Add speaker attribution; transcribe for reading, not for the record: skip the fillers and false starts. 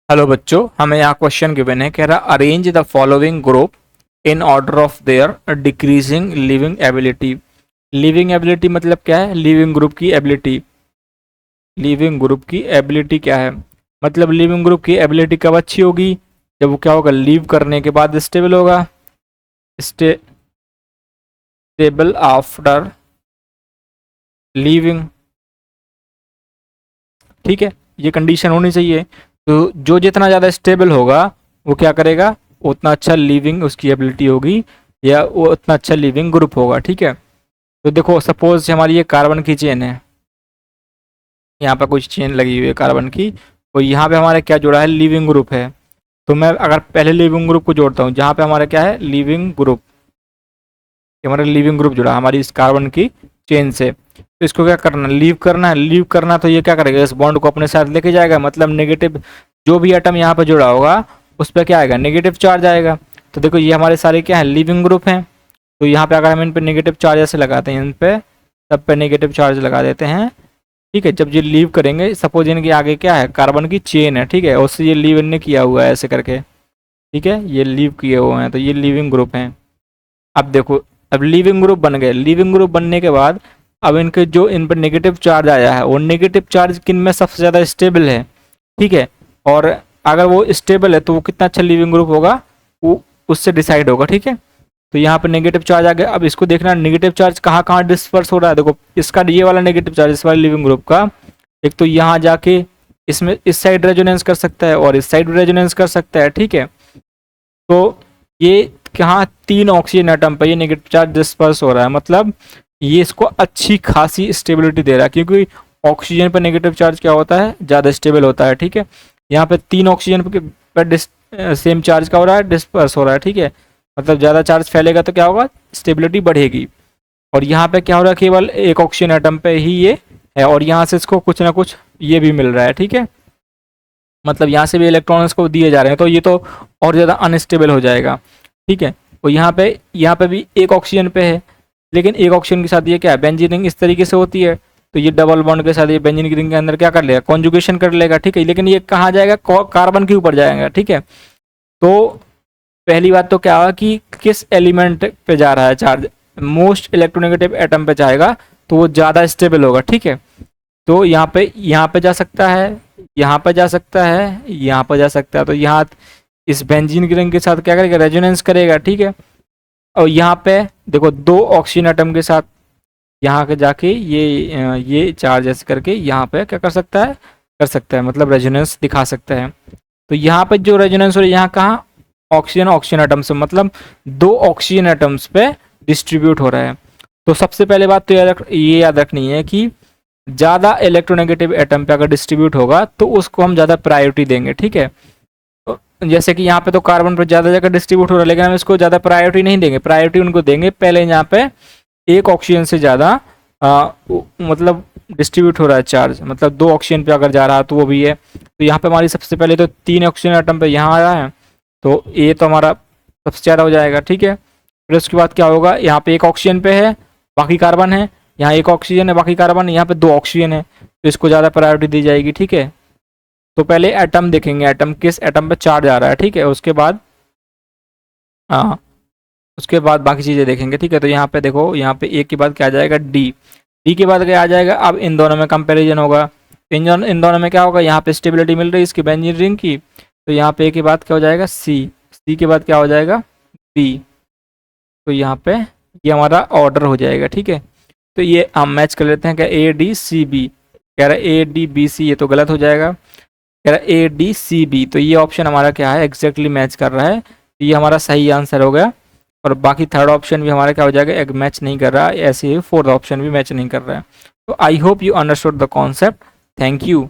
Speaker 1: Hello बच्चों, हमें यहाँ क्वेश्चन गिवन है, कह रहा arrange the following group in order of their decreasing living ability. Living ability मतलब क्या है? लिविंग ग्रुप की एबिलिटी। लिविंग ग्रुप की एबिलिटी क्या है? मतलब लिविंग ग्रुप की एबिलिटी कब अच्छी होगी? जब वो क्या होगा, लीव करने के बाद स्टेबल होगा। Stubble after leaving. ठीक है, ये कंडीशन होनी चाहिए। तो जो जितना ज़्यादा स्टेबल होगा वो क्या करेगा, उतना अच्छा लिविंग उसकी एबिलिटी होगी, या वो उतना अच्छा लिविंग ग्रुप होगा। ठीक है, तो देखो सपोज हमारी ये कार्बन की चेन है, यहाँ पर कुछ चेन लगी हुई है कार्बन की, तो यहाँ पे हमारा क्या जुड़ा है, लिविंग ग्रुप है। तो मैं अगर पहले लिविंग ग्रुप को जोड़ता हूँ, जहाँ पे हमारा क्या है, लिविंग ग्रुप, हमारा लिविंग ग्रुप जुड़ा हमारी इस कार्बन की चेन से, तो इसको क्या करना, लीव करना है। लीव करना तो ये क्या करेगा, इस बॉन्ड को अपने साथ लेके जाएगा, मतलब नेगेटिव जो भी एटम यहाँ पे जुड़ा होगा उस पर क्या आएगा, नेगेटिव चार्ज आएगा। तो देखो ये हमारे सारे क्या है, लिविंग ग्रुप हैं। तो यहाँ पे अगर हम इन पे नेगेटिव चार्ज ऐसे लगाते हैं, इन पे सब पे नेगेटिव चार्ज लगा देते हैं। ठीक है, जब ये लीव करेंगे, सपोज इनके आगे क्या है, कार्बन की चेन है, ठीक है, उससे ये लीव इनने किया हुआ है ऐसे करके। ठीक है, ये लीव किए हुए हैं, तो ये लिविंग ग्रुप हैं। अब देखो, अब लिविंग ग्रुप बन गए। लिविंग ग्रुप बनने के बाद अब इनके जो इन पर नेगेटिव चार्ज आया है, वो नेगेटिव चार्ज किन में सबसे ज़्यादा स्टेबल है। ठीक है, और अगर वो स्टेबल है तो वो कितना अच्छा लिविंग ग्रुप होगा, वो उससे डिसाइड होगा। ठीक है, तो यहाँ पर नेगेटिव चार्ज आ गया। अब इसको देखना नेगेटिव चार्ज कहाँ कहाँ डिस्पर्स हो रहा है। देखो इसका ये वाला नेगेटिव चार्ज इस वाले लिविंग ग्रुप का, एक तो यहाँ जाके इसमें इस साइड रेजोनेंस कर सकता है और इस साइड रेजोनेंस कर सकता है। ठीक है, तो ये यहाँ 3 ऑक्सीजन एटम पे ये नेगेटिव चार्ज डिस्पर्स हो रहा है, मतलब ये इसको अच्छी खासी स्टेबिलिटी दे रहा है, क्योंकि ऑक्सीजन पर नेगेटिव चार्ज क्या होता है, ज़्यादा स्टेबल होता है। ठीक है, यहाँ पे 3 ऑक्सीजन पर सेम चार्ज का हो रहा है, डिस्पर्स हो रहा है। ठीक है, मतलब ज़्यादा चार्ज फैलेगा तो क्या होगा, स्टेबिलिटी बढ़ेगी। और यहाँ पे क्या हो रहा है, केवल एक ऑक्सीजन एटम पे ही ये है, और यहाँ से इसको कुछ ना कुछ ये भी मिल रहा है। ठीक है, मतलब यहाँ से भी इलेक्ट्रॉन्स को दिए जा रहे हैं, तो ये तो और ज़्यादा अनस्टेबल हो जाएगा। ठीक है, तो यहाँ पे भी एक ऑक्सीजन पे है, लेकिन एक ऑक्सीजन के साथ ये क्या है, बेंजीन रिंग इस तरीके से होती है, तो ये डबल बॉन्ड के साथ ये बेंजीन रिंग के अंदर क्या कर लेगा, कॉन्जुगेशन कर लेगा। ठीक है, लेकिन ये कहाँ जाएगा, कार्बन के ऊपर जाएगा। ठीक है, तो पहली बात तो क्या होगा कि किस एलिमेंट पे जा रहा है चार्ज, मोस्ट इलेक्ट्रोनेगेटिव एटम पे जाएगा, तो वो ज़्यादा स्टेबल होगा। ठीक है, तो यहाँ पे जा सकता है, यहाँ पे जा सकता है, यहाँ पे जा सकता है, तो यहाँ इस बेंजीन रिंग के साथ क्या करेगा, रेजोनेंस करेगा। ठीक है, और यहाँ पे देखो 2 ऑक्सीजन एटम के साथ यहाँ के जाके ये चार्ज ऐसे करके यहाँ पे क्या कर सकता है, मतलब रेजोनेंस दिखा सकता है। तो यहाँ पे जो रेजोनेंस हो रही है, यहाँ कहाँ, ऑक्सीजन ऑक्सीजन एटम से, मतलब 2 ऑक्सीजन एटम्स पे डिस्ट्रीब्यूट हो रहा है। तो सबसे पहले बात तो ये याद रखनी है कि ज़्यादा इलेक्ट्रोनेगेटिव एटम पे अगर डिस्ट्रीब्यूट होगा तो उसको हम ज़्यादा प्रायोरिटी देंगे। ठीक है, तो जैसे कि यहाँ पे तो कार्बन पर ज़्यादा जगह डिस्ट्रीब्यूट हो रहा है, लेकिन हम इसको ज़्यादा प्रायोरिटी नहीं देंगे। प्रायोरिटी उनको देंगे पहले यहाँ पे एक ऑक्सीजन से ज़्यादा मतलब डिस्ट्रीब्यूट हो रहा है चार्ज, मतलब 2 ऑक्सीजन पे अगर जा रहा है तो वो भी है। तो यहाँ पे हमारी सबसे पहले तो 3 ऑक्सीजन एटम पे यहाँ आ रहा है, तो ये तो हमारा सबसे ज़्यादा हो जाएगा। ठीक है, फिर उसके बाद क्या होगा, यहाँ पे एक ऑक्सीजन पे है, बाकी कार्बन है, यहाँ एक ऑक्सीजन है, बाकी कार्बन, यहाँ पे 2 ऑक्सीजन है, तो इसको ज़्यादा प्रायोरिटी दी जाएगी। ठीक है, तो पहले एटम देखेंगे, एटम किस एटम पे चार्ज आ रहा है। ठीक है, उसके बाद हाँ, उसके बाद बाकी चीज़ें देखेंगे। ठीक है, तो यहाँ पे देखो, यहाँ पे एक के बाद क्या आ जाएगा, डी। डी के बाद क्या आ जाएगा, अब इन दोनों में कंपैरिजन होगा। इन दोनों में क्या होगा, यहाँ पे स्टेबिलिटी मिल रही है इसकी बेंजीन रिंग की, तो यहाँ पे ए के बाद क्या हो जाएगा, सी। सी के बाद क्या हो जाएगा, बी। तो यहाँ पे ये हमारा ऑर्डर हो जाएगा। ठीक है, तो ये हम मैच कर लेते हैं, क्या ए डी सी बी, कह रहा है ए डी बी सी, ये तो गलत हो जाएगा, कह रहा है ए डी सी बी, तो ये ऑप्शन हमारा क्या है, एग्जैक्टली मैच कर रहा है, तो ये हमारा सही आंसर हो गया। और बाकी थर्ड ऑप्शन भी हमारा क्या हो जाएगा, एक मैच नहीं कर रहा है, ऐसे ही फोर्थ ऑप्शन भी मैच नहीं कर रहा है। तो I hope you understood the concept. Thank you.